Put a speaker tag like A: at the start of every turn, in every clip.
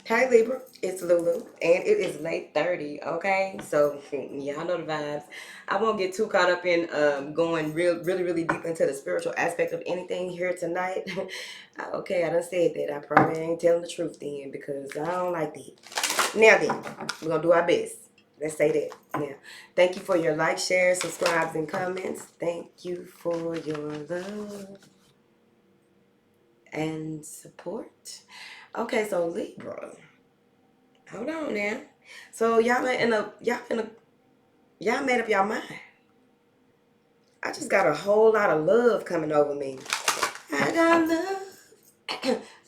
A: Hey Libra, it's Lulu, and it is late 30. Okay, so y'all know the vibes. I won't get too caught up in going really deep into the spiritual aspect of anything here tonight. Okay, I done said that. I probably ain't telling the truth then because I don't like that. Now then, we're gonna do our best. Let's say that. Now, thank you for your likes, shares, subscribes, and comments. Thank you for your love and support. Okay, so Libra. Hold on now. So y'all made up y'all mind. I just got a whole lot of love coming over me. I got love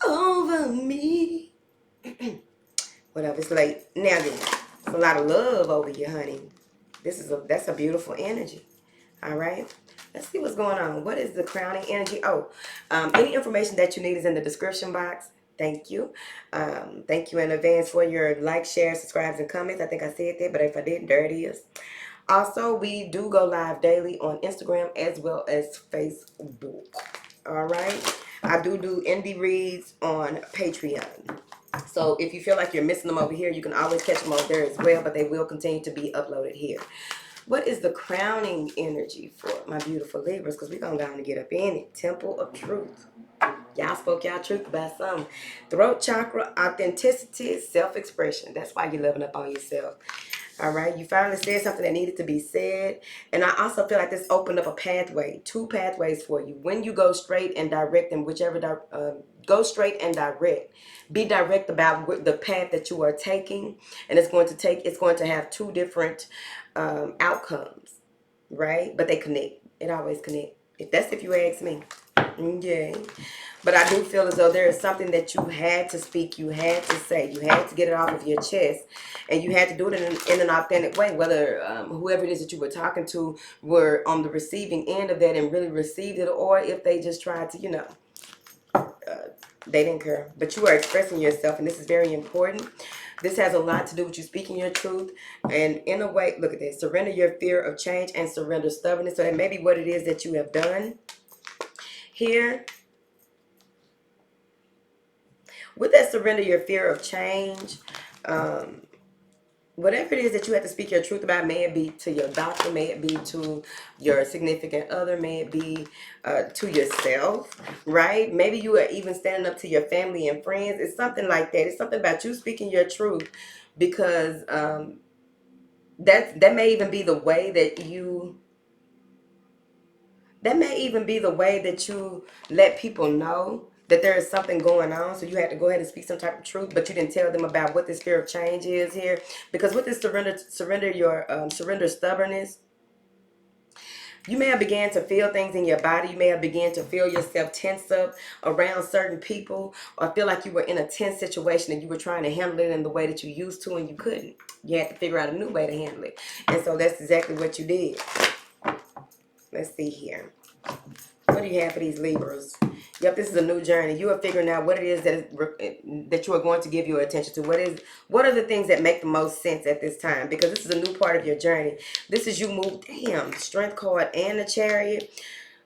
A: over me. Whatever, it's late. Now then, it's a lot of love over you, honey. That's a beautiful energy. All right. Let's see what's going on. What is the crowning energy? Oh, any information that you need is in the description box. Thank you. Thank you in advance for your likes, shares, subscribes, and comments. I think I said that, but if I didn't, there it is. Also, we do go live daily on Instagram as well as Facebook. All right. I do indie reads on Patreon. So if you feel like you're missing them over here, you can always catch them over there as well, but they will continue to be uploaded here. What is the crowning energy for my beautiful Libras? Because we're going to go on and get up in it. Temple of Truth. Y'all spoke y'all truth about something. Throat chakra, authenticity, self-expression. That's why you're loving up on yourself. All right, you finally said something that needed to be said. And I also feel like this opened up a pathway, two pathways for you. When you go straight and direct in whichever, go straight and direct. Be direct about the path that you are taking. And it's going to have two different outcomes, right? But they connect. It always connect. If you ask me. Yeah. But I do feel as though there is something that you had to speak, you had to say, you had to get it off of your chest, and you had to do it in an authentic way, whether whoever it is that you were talking to were on the receiving end of that and really received it, or if they just tried to, they didn't care. But you are expressing yourself, and this is very important. This has a lot to do with you speaking your truth. And in a way, look at this. Surrender your fear of change and surrender stubbornness. So that may be what it is that you have done here. With that, surrender your fear of change. Whatever it is that you have to speak your truth about, may it be to your doctor, may it be to your significant other, may it be to yourself, right? Maybe you are even standing up to your family and friends. It's something like that. It's something about you speaking your truth, because that may even be the way that you let people know that there is something going on. So you had to go ahead and speak some type of truth, but you didn't tell them about what this fear of change is here. Because with this surrender stubbornness, you may have began to feel things in your body. You may have began to feel yourself tense up around certain people, or feel like you were in a tense situation and you were trying to handle it in the way that you used to and you couldn't. You had to figure out a new way to handle it. And so that's exactly what you did. Let's see here. What do you have for these Libras? Yep, this is a new journey. You are figuring out what it is that you are going to give your attention to. What are the things that make the most sense at this time? Because this is a new part of your journey. This is you move, damn, Strength card and the Chariot.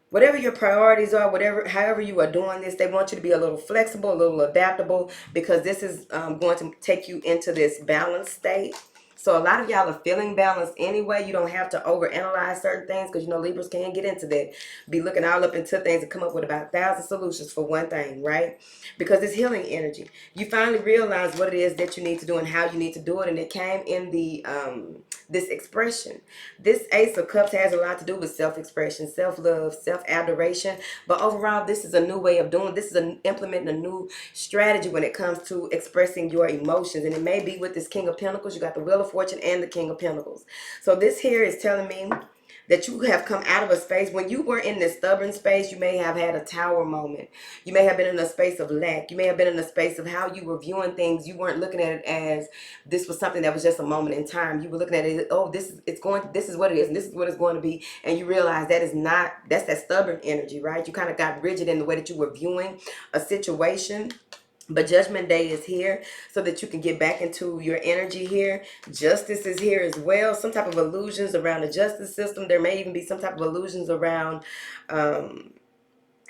A: Whatever your priorities are, however you are doing this, they want you to be a little flexible, a little adaptable, because this is going to take you into this balanced state. So a lot of y'all are feeling balanced anyway. You don't have to overanalyze certain things, because Libras can get into that. Be looking all up into things and come up with about 1,000 solutions for one thing, right? Because it's healing energy. You finally realize what it is that you need to do and how you need to do it, and it came in the this expression. This Ace of Cups has a lot to do with self-expression, self-love, self-adoration. But overall, this is a new way of doing. This is implementing a new strategy when it comes to expressing your emotions. And it may be with this King of Pentacles. You got the Wheel of Fortune and the King of Pentacles. So this here is telling me that you have come out of a space. When you were in this stubborn space, you may have had a tower moment. You may have been in a space of lack. You may have been in a space of how you were viewing things. You weren't looking at it as this was something that was just a moment in time. You were looking at it, oh, this is what it is, and this is what it's going to be. And you realize that's that stubborn energy, right? You kind of got rigid in the way that you were viewing a situation. But Judgment Day is here so that you can get back into your energy here. Justice is here as well. Some type of illusions around the justice system. There may even be some type of illusions around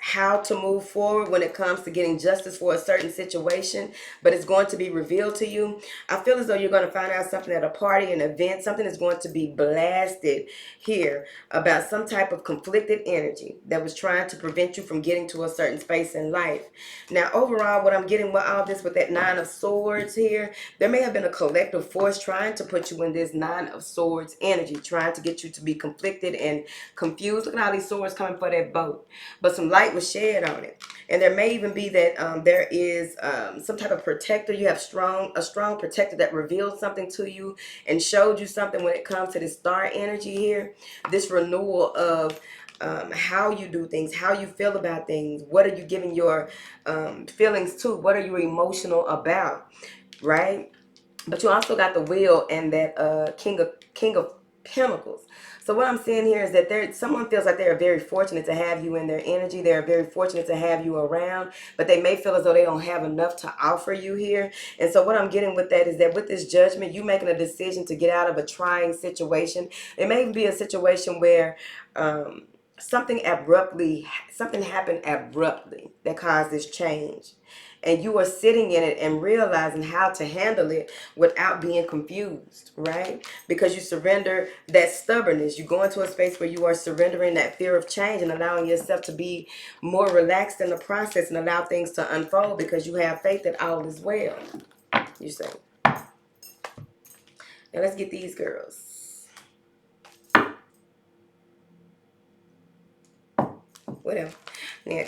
A: how to move forward when it comes to getting justice for a certain situation, but it's going to be revealed to you. I feel as though you're going to find out something at a party, an event, something is going to be blasted here about some type of conflicted energy that was trying to prevent you from getting to a certain space in life. Now, overall, what I'm getting with all this, with that Nine of Swords here, there may have been a collective force trying to put you in this Nine of Swords energy, trying to get you to be conflicted and confused. Look at all these swords coming for that boat. But some light was shed on it. And there may even be that there is some type of protector. You have a strong protector that revealed something to you and showed you something when it comes to this star energy here. This renewal of how you do things, how you feel about things. What are you giving your feelings to? What are you emotional about, right? But you also got the Wheel and that King of Pentacles. So what I'm seeing here is that someone feels like they're very fortunate to have you in their energy. They're very fortunate to have you around, but they may feel as though they don't have enough to offer you here. And so what I'm getting with that is that with this Judgment, you making a decision to get out of a trying situation. It may be a situation where something happened abruptly that caused this change. And you are sitting in it and realizing how to handle it without being confused, right? Because you surrender that stubbornness. You go into a space where you are surrendering that fear of change and allowing yourself to be more relaxed in the process and allow things to unfold because you have faith that all is well, you say. Now let's get these girls. Whatever. Now,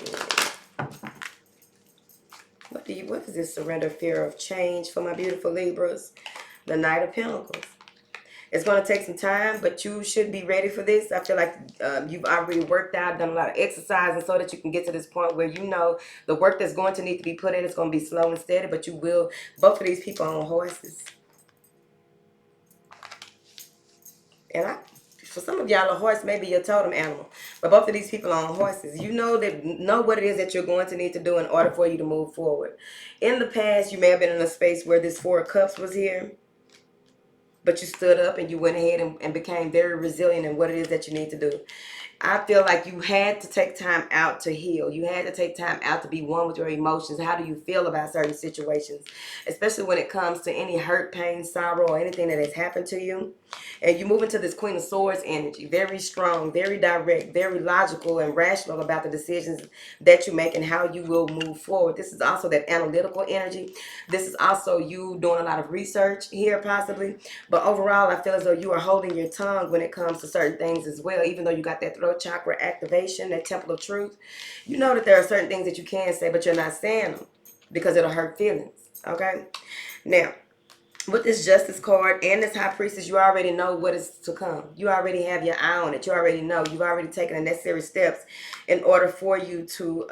A: what is this surrender, fear of change for my beautiful Libras? The Knight of Pentacles. It's going to take some time, but you should be ready for this. I feel like you've already worked out, done a lot of exercise, and so that you can get to this point where you know the work that's going to need to be put in is going to be slow and steady, but you will. Both of these people are on horses. And for some of y'all, a horse may be your totem animal, but both of these people are on horses. You know what it is that you're going to need to do in order for you to move forward. In the past, you may have been in a space where this Four of Cups was here, but you stood up and you went ahead and became very resilient in what it is that you need to do. I feel like you had to take time out to heal. You had to take time out to be one with your emotions. How do you feel about certain situations? Especially when it comes to any hurt, pain, sorrow, or anything that has happened to you. And you move into this Queen of Swords energy. Very strong, very direct, very logical and rational about the decisions that you make and how you will move forward. This is also that analytical energy. This is also you doing a lot of research here possibly. But overall, I feel as though you are holding your tongue when it comes to certain things as well. Even though you got that throat chakra activation, that Temple of Truth. You know that there are certain things that you can say, but you're not saying them because it'll hurt feelings. Okay? Now, with this Justice card and this High Priestess, you already know what is to come. You already have your eye on it. You already know. You've already taken the necessary steps in order for you to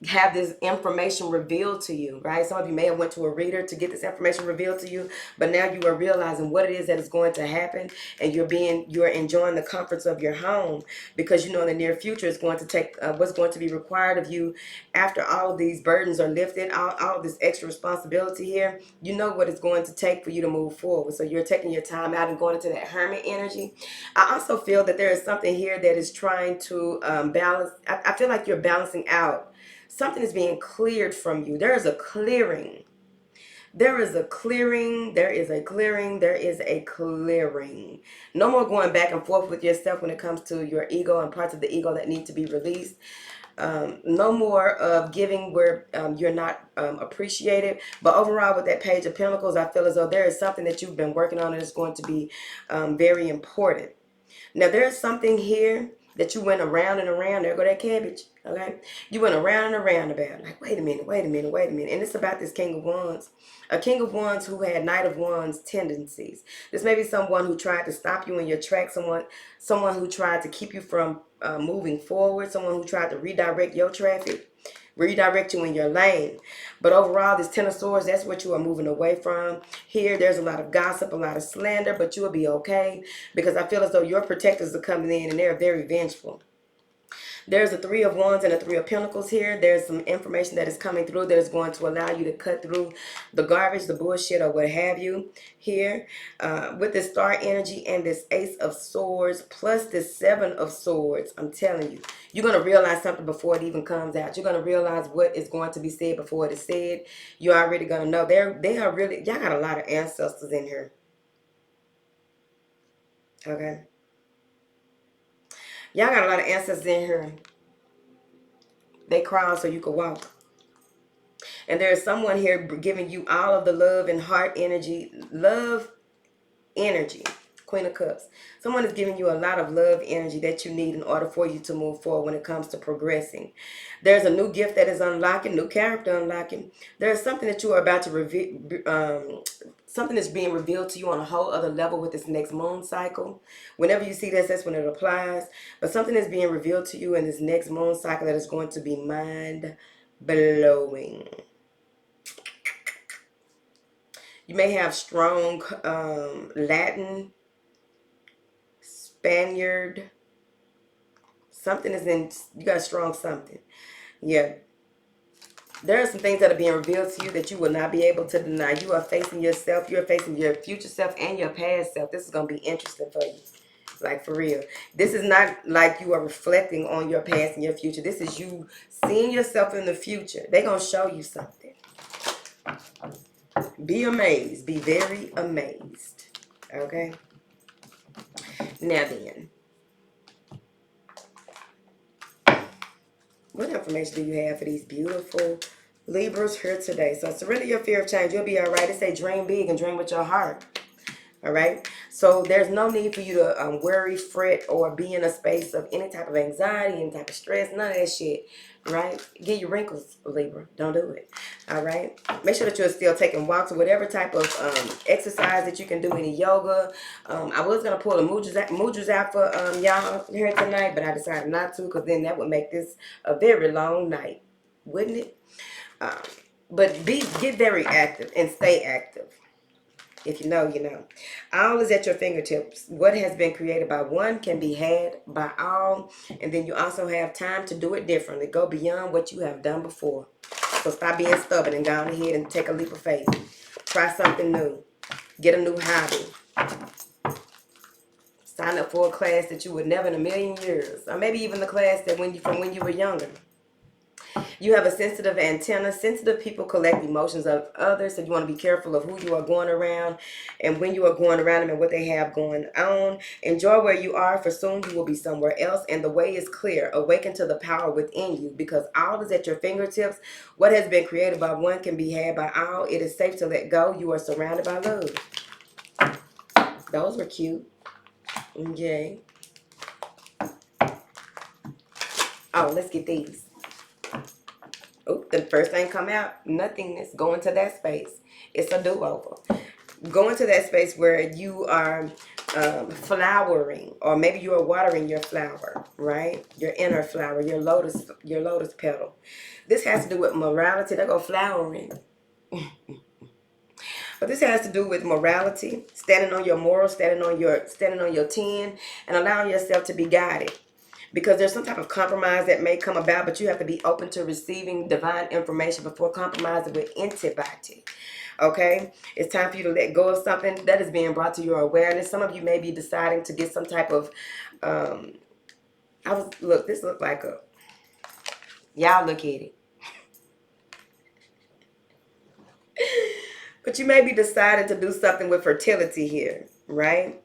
A: have this information revealed to you, right? Some of you may have went to a reader to get this information revealed to you, but now you are realizing what it is that is going to happen, and you're enjoying the comforts of your home because you know in the near future it's going to take what's going to be required of you after all of these burdens are lifted, all of this extra responsibility here. You know what it's going to take for you to move forward. So you're taking your time out and going into that hermit energy. I also feel that there is something here that is trying to balance. I feel like you're balancing out. Something is being cleared from you. There is a clearing. There is a clearing. There is a clearing. There is a clearing. No more going back and forth with yourself when it comes to your ego and parts of the ego that need to be released. No more of giving where you're not appreciated. But overall, with that Page of Pentacles, I feel as though there is something that you've been working on and it's going to be very important. Now, there's something here that you went around and around. There go that cabbage. Okay, you went around and around about. Like, wait a minute. And it's about this King of Wands. A King of Wands who had Knight of Wands tendencies. This may be someone who tried to stop you in your tracks. Someone who tried to keep you from moving forward. Someone who tried to redirect your traffic. Redirect you in your lane. But overall, this Ten of Swords, that's what you are moving away from. Here, there's a lot of gossip, a lot of slander, but you will be okay because I feel as though your protectors are coming in and they're very vengeful. There's a Three of Wands and a Three of Pentacles here. There's some information that is coming through that is going to allow you to cut through the garbage, the bullshit, or what have you here. With this Star energy and this Ace of Swords plus this Seven of Swords, I'm telling you, you're going to realize something before it even comes out. You're going to realize what is going to be said before it is said. You're already going to know. They are really, y'all got a lot of ancestors in here. Okay. Y'all got a lot of ancestors in here. They crawled so you could walk. And there's someone here giving you all of the love and heart energy. Love energy. Queen of Cups. Someone is giving you a lot of love energy that you need in order for you to move forward when it comes to progressing. There's a new gift that is unlocking, new character unlocking. There's something that you are about to reveal. Something that's being revealed to you on a whole other level with this next moon cycle. Whenever you see this, that's when it applies. But something is being revealed to you in this next moon cycle that is going to be mind-blowing. You may have strong Latin, Spaniard. Something is in, you got strong something. Yeah. There are some things that are being revealed to you that you will not be able to deny. You are facing yourself. You're facing your future self and your past self. This is going to be interesting for you. Like, for real. This is not like you are reflecting on your past and your future. This is you seeing yourself in the future. They're going to show you something. Be amazed. Be very amazed. Okay? Now then. What information do you have for these beautiful Libras here today? So surrender your fear of change. You'll be all right. It say dream big and dream with your heart. All right. So there's no need for you to worry, fret, or be in a space of any type of anxiety, any type of stress, none of that shit. Right? Get your wrinkles, Libra. Don't do it. All right. Make sure that you're still taking walks or whatever type of exercise that you can do, any yoga. I was going to pull the mudras out for y'all here tonight, but I decided not to because then that would make this a very long night, wouldn't it? But get very active and stay active. If you know, you know. All is at your fingertips. What has been created by one can be had by all. And then you also have time to do it differently. Go beyond what you have done before. So stop being stubborn and go on ahead and take a leap of faith. Try something new. Get a new hobby. Sign up for a class that you would never in a million years. Or maybe even the class that from when you were younger. You have a sensitive antenna. Sensitive people collect emotions of others, so you want to be careful of who you are going around and when you are going around them and what they have going on. Enjoy where you are, for soon you will be somewhere else, and the way is clear. Awaken to the power within you, because all is at your fingertips. What has been created by one can be had by all. It is safe to let go. You are surrounded by love. Those were cute. Okay. Oh, let's get these. Oh, the first thing come out, nothingness. Go into that space. It's a do-over. Go into that space where you are flowering, or maybe you are watering your flower, right? Your inner flower, your lotus petal. This has to do with morality. They go flowering. But this has to do with morality, standing on your morals, standing on your 10, and allowing yourself to be guided. Because there's some type of compromise that may come about, but you have to be open to receiving divine information before compromising with anybody. Okay? It's time for you to let go of something that is being brought to your awareness. Some of you may be deciding to get some type of, this looked like a, y'all look at it. But you may be deciding to do something with fertility here, right?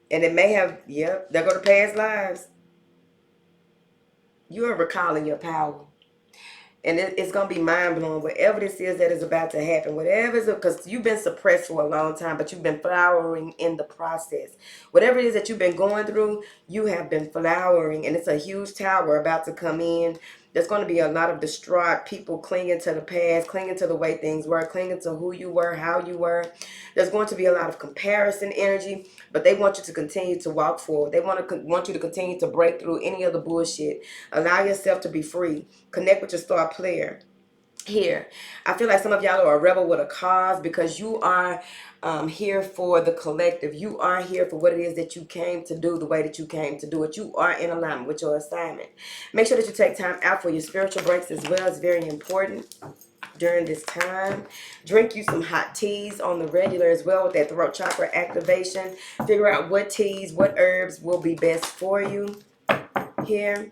A: And it may have, there go to past lives. You are recalling your power. And it's going to be mind-blowing, whatever this is that is about to happen. Whatever it is, because you've been suppressed for a long time, but you've been flowering in the process. Whatever it is that you've been going through, you have been flowering. And it's a huge tower about to come in. There's going to be a lot of distraught people clinging to the past, clinging to the way things were, clinging to who you were, how you were. There's going to be a lot of comparison energy, but they want you to continue to walk forward. They want you to continue to break through any of the bullshit. Allow yourself to be free. Connect with your star player. here. I feel like some of y'all are a rebel with a cause because you are here for the collective. You are here for what it is that you came to do, the way that you came to do it. You are in alignment with your assignment. Make sure that you take time out for your spiritual breaks as well. It's very important during this time. Drink you some hot teas on the regular as well with that throat chakra activation. Figure out what teas, what herbs will be best for you here.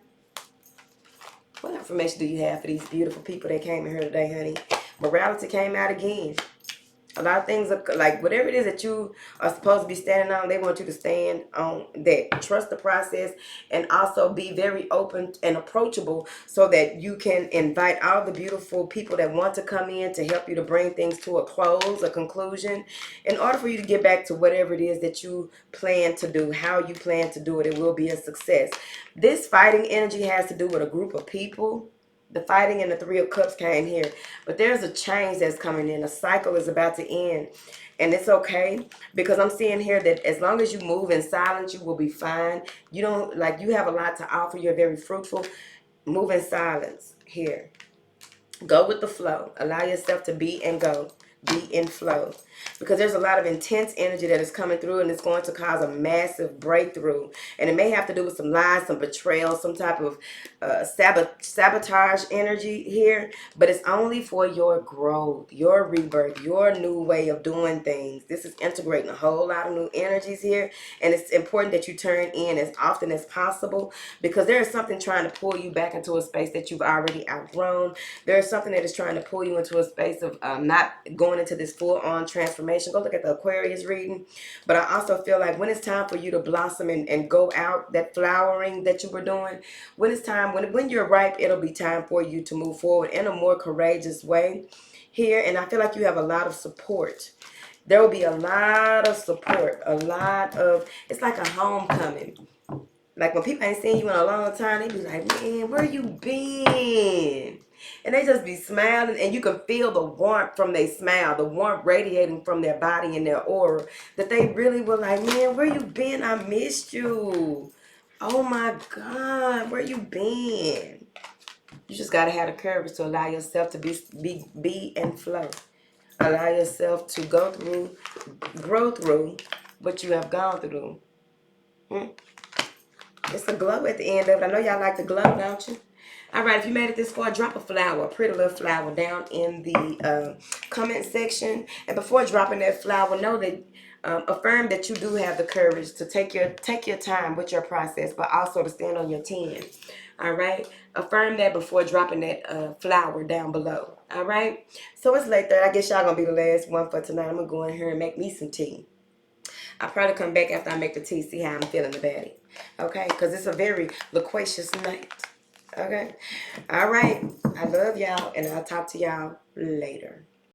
A: What information do you have for these beautiful people that came in here today, honey? Morality came out again. A lot of things, are, like whatever it is that you are supposed to be standing on, they want you to stand on that. Trust the process and also be very open and approachable so that you can invite all the beautiful people that want to come in to help you to bring things to a close, a conclusion, in order for you to get back to whatever it is that you plan to do, how you plan to do it. It will be a success. This fighting energy has to do with a group of people. The fighting and the Three of Cups came here. But there's a change that's coming in. A cycle is about to end. And it's okay. Because I'm seeing here that as long as you move in silence, you will be fine. You don't, like, you have a lot to offer. You're very fruitful. Move in silence here. Go with the flow. Allow yourself to be and go. Be in flow. Because there's a lot of intense energy that is coming through and it's going to cause a massive breakthrough. And it may have to do with some lies, some betrayal, some type of sabotage energy here. But it's only for your growth, your rebirth, your new way of doing things. This is integrating a whole lot of new energies here. And it's important that you turn in as often as possible because there is something trying to pull you back into a space that you've already outgrown. There is something that is trying to pull you into a space of not going into this full-on transformation. Go look at the Aquarius reading. But I also feel like when it's time for you to blossom and go out, that flowering that you were doing, when it's time, when you're ripe, it'll be time for you to move forward in a more courageous way here. And I feel like you have a lot of support. There will be a lot of support, a lot of, it's like a homecoming. Like when people ain't seen you in a long time, they be like, man, where you been? And they just be smiling and you can feel the warmth from their smile, the warmth radiating from their body and their aura. That they really were like, man, where you been? I missed you. Oh my God, where you been? You just gotta have the courage to allow yourself to be and flow. Allow yourself to grow through what you have gone through. It's a glow at the end of it. I know y'all like the glow, don't you? All right, if you made it this far, drop a flower, a pretty little flower down in the comment section. And before dropping that flower, know that affirm that you do have the courage to take your time with your process, but also to stand on your 10. All right, affirm that before dropping that flower down below. All right, so it's late there. I guess y'all gonna be the last one for tonight. I'm gonna go in here and make me some tea. I'll probably come back after I make the tea, see how I'm feeling about it. Okay, because it's a very loquacious night. Okay, all right. I love y'all, and I'll talk to y'all later.